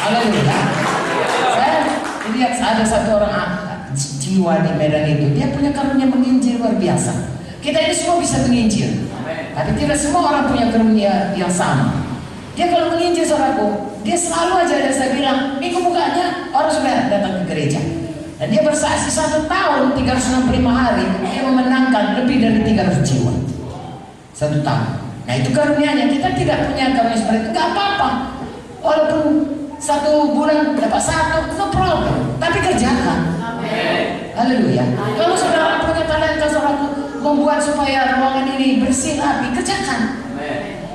Haleluya. Saya lihat ada satu orang jiwa di Medan itu, dia punya karunia menginjil luar biasa. Kita ini semua bisa menginjil, tapi tidak semua orang punya karunia yang sama. Dia kalau menginjil, saudaraku, dia selalu aja saya bilang, minggu bukanya orang sudah datang ke gereja. Dan dia bersaksi 1 tahun 365 hari dia memenangkan lebih dari 300 jiwa 1 tahun. Nah itu karunianya. Kita tidak punya karunia seperti itu, gak apa-apa. Walaupun 1 bulan dapat 1, no problem. Tapi kerjakan. Haleluya. Kalau saudara punya talenta, saudara membuat supaya ruangan ini bersih, rapi, kerjakan.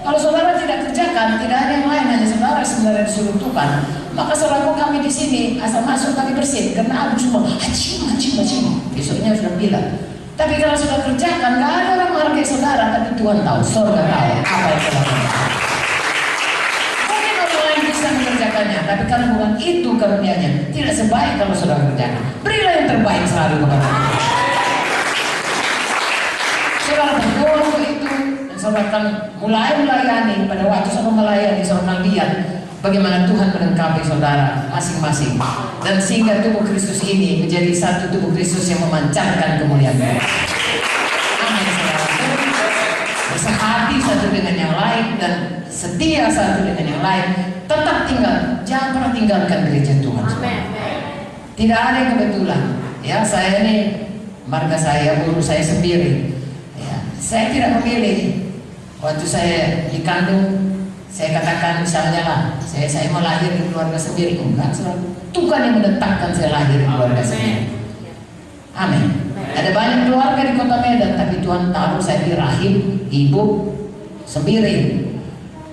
Kalau saudara tidak kerjakan, tidak ada yang lain, hanya saudara sebenarnya disuruh Tuhan, maka saudara kami di sini asal masuk kami bersih karena aku cuma acim. Besoknya sudah bilang. Tapi kalau sudah kerjakan, gak ada orang menghargai saudara, tapi Tuhan tahu, surga tahu apa yang saudara lakukan. Mungkin orang lain bisa mengerjakannya, tapi kalau bukan itu karunianya, tidak sebaik kalau saudara kerjakan. Berilah yang terbaik selalu kepada Tuhan. Saudara berdoa untuk itu, dan saudara akan mulai melayani. Pada waktu saudara melayani, saudara lihat bagaimana Tuhan melengkapi saudara masing-masing, dan sehingga tubuh Kristus ini menjadi satu tubuh Kristus yang memancarkan kemuliaan Tuhan. Amin, saudara. Bersehati satu dengan yang lain dan setia satu dengan yang lain. Tetap tinggal, jangan pernah tinggalkan gereja Tuhan. Tidak ada yang kebetulan. Ya, saya ini marga saya, guru saya sendiri. Saya tidak memilih. Waktu saya dikandung, saya katakan misalnya lah, saya mau lahir di keluarga sendiri. Enggak, Tuhan yang menetapkan saya lahir di keluarga sendiri. Amin. Ada banyak keluarga di kota Medan, tapi Tuhan tahu saya di rahim ibu sendiri.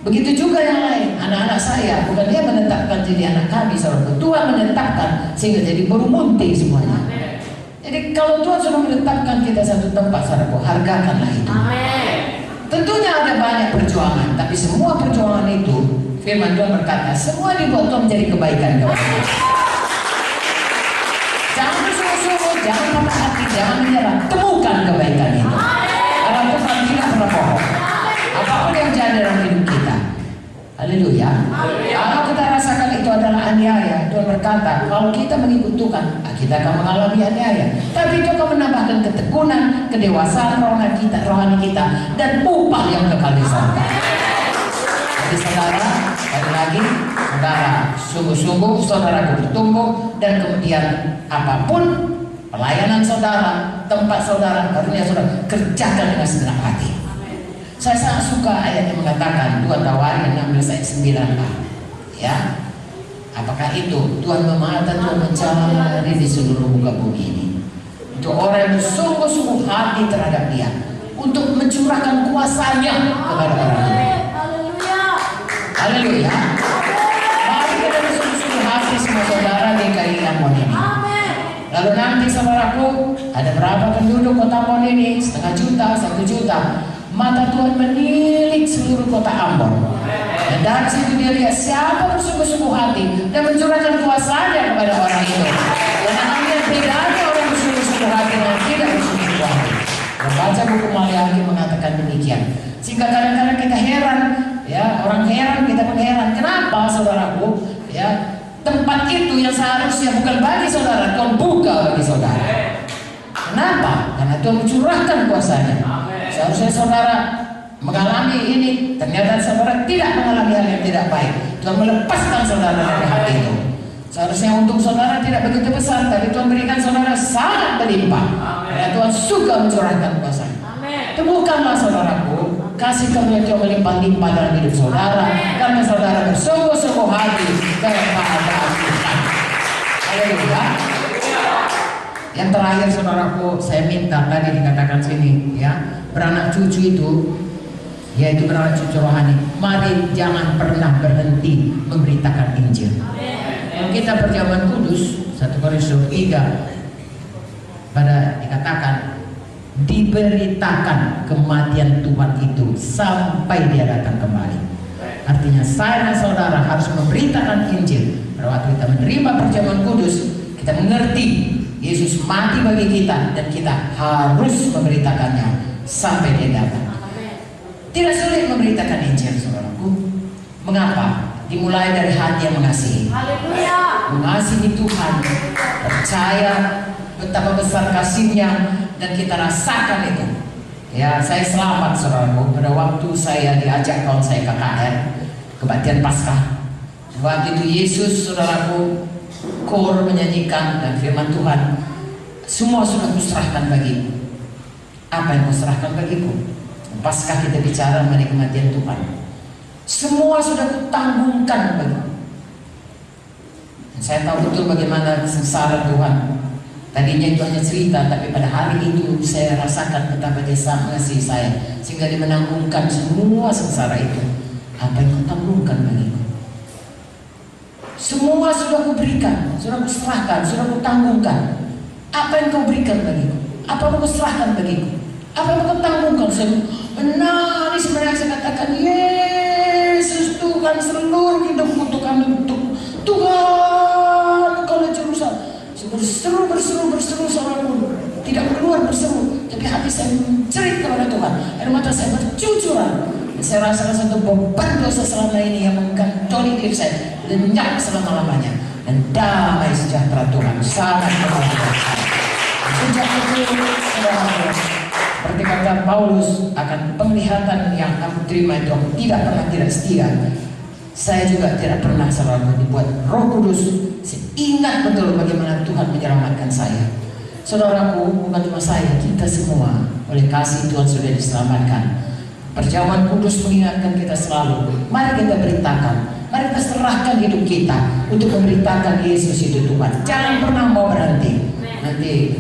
Begitu juga yang lain, anak-anak saya, bukan dia menetapkan jadi anak kami, saudara. Tuhan menetapkan sehingga jadi bermunti semuanya. Jadi kalau Tuhan sudah menetapkan kita satu tempat, saudaraku, hargakanlah itu. Amin. Tentunya ada banyak perjuangan, tapi semua perjuangan itu, firman Tuhan berkata, semua dibuat Tuhan menjadi kebaikan kepada kita. Jangan bersungguh-sungguh, jangan patah hati, jangan menyerah. Temukan kebaikan itu. Karena Tuhan tidak pernah bohong. Apapun yang terjadi dalam hidup kita. Haleluya. Kalau kita rasakan itu adalah aniaya, Tuhan berkata, kalau kita mengikut Tuhan, kita akan mengalami aniaya. Tapi itu akan menambahkan ketekunan, kedewasaan rohani kita, dan upah yang kekal di surga. Jadi saudara, sekali lagi, saudara sungguh-sungguh saudara bertumbuh, dan kemudian apapun pelayanan saudara, tempat saudara, karunia saudara, kerjakan dengan segenap hati. Saya sangat suka ayat yang mengatakan 2 Tawarin 16 ayat 9a. Ya, apakah itu Tuhan memahami, Tuhan mencari di seluruh muka bumi ini untuk orang yang bersungguh-sungguh hati terhadap Dia, untuk mencurahkan kuasanya kepada orang lain. Haleluya. Mari kita bersungguh-sungguh hati semua saudara di GKI Ambon ini. Lalu nanti saudaraku, ada berapa penduduk kota Ambon ini? 0,5 juta, 1 juta. Mata Tuhan menilik seluruh kota Ambon. Dan dari situ dia lihat siapa bersungguh-sungguh hati dan mencurahkan kuasanya kepada orang itu. Dan akhirnya tidak ada orang bersungguh-sungguh hati dan tidak bersungguh-sungguh hati. Membaca buku Maleakhi mengatakan demikian. Sehingga kadang-kadang kita heran, ya, orang heran, kita pun heran. Kenapa saudaraku? Ya, tempat itu yang seharusnya bukan bagi saudara, Tuhan buka bagi saudara. Kenapa? Karena Tuhan mencurahkan kuasanya. Seharusnya saudara mengalami ini, ternyata saudara tidak mengalami hal yang tidak baik. Tuhan melepaskan saudara dari hal itu. Seharusnya untuk saudara tidak begitu besar, tapi Tuhan berikan saudara sangat berlimpah. Karena Tuhan suka mencurahkan kuasa. Temukanlah saudaraku, kasih karunia Tuhan melimpah-limpah dalam hidup saudara, karena saudara bersungguh-sungguh hati kepada Tuhan. Haleluya. Yang terakhir saudaraku, saya minta tadi dikatakan sini, ya, beranak cucu itu, yaitu beranak cucu rohani, mari jangan pernah berhenti memberitakan Injil. Kalau kita perjamuan kudus 1 Korintus 3 pada dikatakan diberitakan kematian Tuhan itu sampai Dia datang kembali. Artinya saya dan saudara harus memberitakan Injil. Pada waktu kita menerima perjamuan kudus, kita mengerti Yesus mati bagi kita, dan kita harus memberitakannya sampai Dia datang. Tidak sulit memberitakan Injil, saudaraku. Mengapa? dimulai dari hati yang mengasihi. Mengasihi Tuhan, percaya betapa besar kasih-Nya, dan kita rasakan itu. Ya, saya selamat saudaraku pada waktu saya diajak kawan saya KKR kebaktian Paskah. Waktu itu Yesus, saudaraku, kor menyanyikan dan firman Tuhan, semua sudah kuserahkan bagimu. Apa yang kuserahkan bagiku? Paskah kita bicara mengenai kematian Tuhan. Semua sudah kutanggungkan bagiku. Saya tahu betul bagaimana sengsara Tuhan. Tadinya itu hanya cerita, tapi pada hari itu saya rasakan betapa Dia mengasihi saya, sehingga Dia menanggungkan semua sengsara itu. Apa yang kau tanggungkan bagiku? Semua sudah kuberikan, sudah kuserahkan, sudah kutanggungkan. Apa yang kau berikan bagiku? Apa yang kau serahkan bagiku? Apa yang kau tanggungkan? Saya menangis, saya katakan, Yesus Tuhan, seluruh hidupku Tuhan, untuk Tuhan, Kau juru selamat. Berseru saudaraku, tidak keluar berseru, tapi hati saya menjerit kepada Tuhan, air mata saya bercucuran. Saya rasakan satu beban dosa selama ini yang menggantoli diri saya, lenyap selama-lamanya, dan damai sejahtera Tuhan sangat membantu. Sejak itu, saudara, seperti kata Paulus, akan penglihatan yang aku terima itu aku tidak pernah tidak setia. Saya juga tidak pernah selalu dibuat Roh Kudus. Saya ingat betul bagaimana Tuhan menyelamatkan saya. Saudaraku, bukan cuma saya, kita semua oleh kasih Tuhan sudah diselamatkan. Perjamuan kudus mengingatkan kita selalu, mari kita beritakan, mari kita serahkan hidup kita untuk memberitakan Yesus itu Tuhan. Jangan pernah mau berhenti. Nanti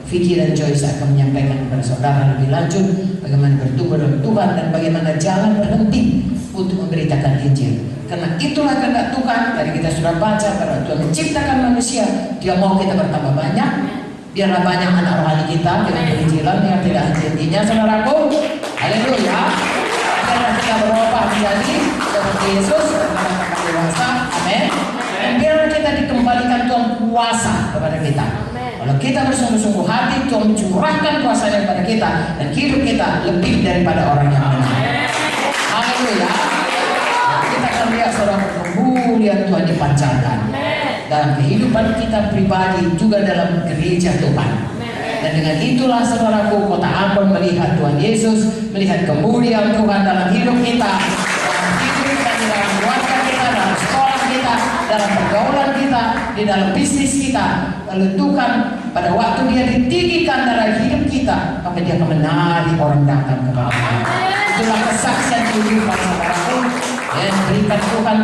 Vicky dan Joyce akan menyampaikan kepada saudara lebih lanjut bagaimana bertumbuh dalam Tuhan dan bagaimana jangan berhenti untuk memberitakan Injil. Karena itulah kehendak Tuhan. Tadi kita sudah baca bahwa Tuhan menciptakan manusia, Dia mau kita bertambah banyak. Biarlah banyak anak rohani kita dengan penginjilan yang tidak henti-hentinya, saudaraku. Haleluya. Biarlah kita berubah menjadi seperti Yesus dan kita dewasa. Amin. Dan biarlah kita dikembalikan Tuhan kuasa kepada kita. Kalau kita bersungguh-sungguh hati, Tuhan curahkan kuasanya kepada kita, dan hidup kita lebih daripada orang yang benar. Haleluya. Kita akan lihat saudara kemuliaan Tuhan dipancarkan dalam kehidupan kita pribadi, juga dalam gereja Tuhan. Dan dengan itulah saudaraku, kota Ambon melihat Tuhan Yesus, melihat kemuliaan Tuhan dalam hidup kita, dalam hidup kita, di dalam keluarga kita, dalam sekolah kita, dalam pergaulan kita, di dalam bisnis kita. Lalu Tuhan pada waktu Dia ditinggikan dalam hidup kita, maka Dia akan menarik orang datang kepada Dia. Itulah kesaksian kehidupan saudaraku yang berikan Tuhan.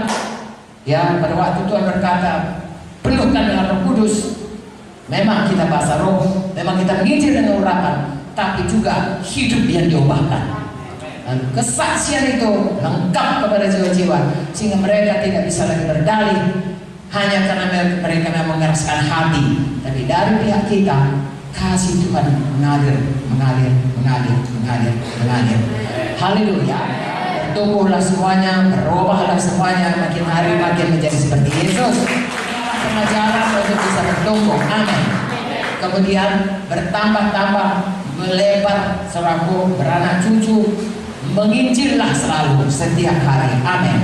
Ya, pada waktu Tuhan berkata, penuhkan dengan Roh Kudus. Memang kita bahasa roh, memang kita menginjil dengan urapan, tapi juga hidup yang diubahkan. Dan kesaksian itu lengkap kepada jiwa-jiwa, sehingga mereka tidak bisa lagi berdalih hanya karena mereka memang mengeraskan hati, tapi dari pihak kita kasih Tuhan mengalir. Haleluya. Bertumbuhlah semuanya, berubahlah semuanya, makin hari makin menjadi seperti Yesus. Pengajaran untuk bisa bertumbuh, amin. Kemudian bertambah-tambah, melebar, saudaraku, beranak cucu, menginjillah selalu setiap hari, amin.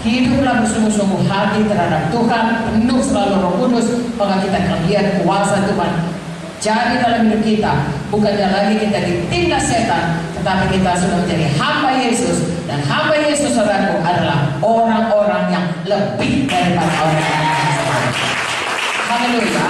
Hiduplah bersungguh-sungguh hati terhadap Tuhan, penuh selalu Roh Kudus, maka kita akan lihat kuasa Tuhan jadi dalam hidup kita. Bukannya lagi kita ditindas setan, tetapi kita sudah menjadi hamba Yesus, dan hamba Yesus saudaraku adalah orang-orang yang lebih daripada orang-orang. Haleluya.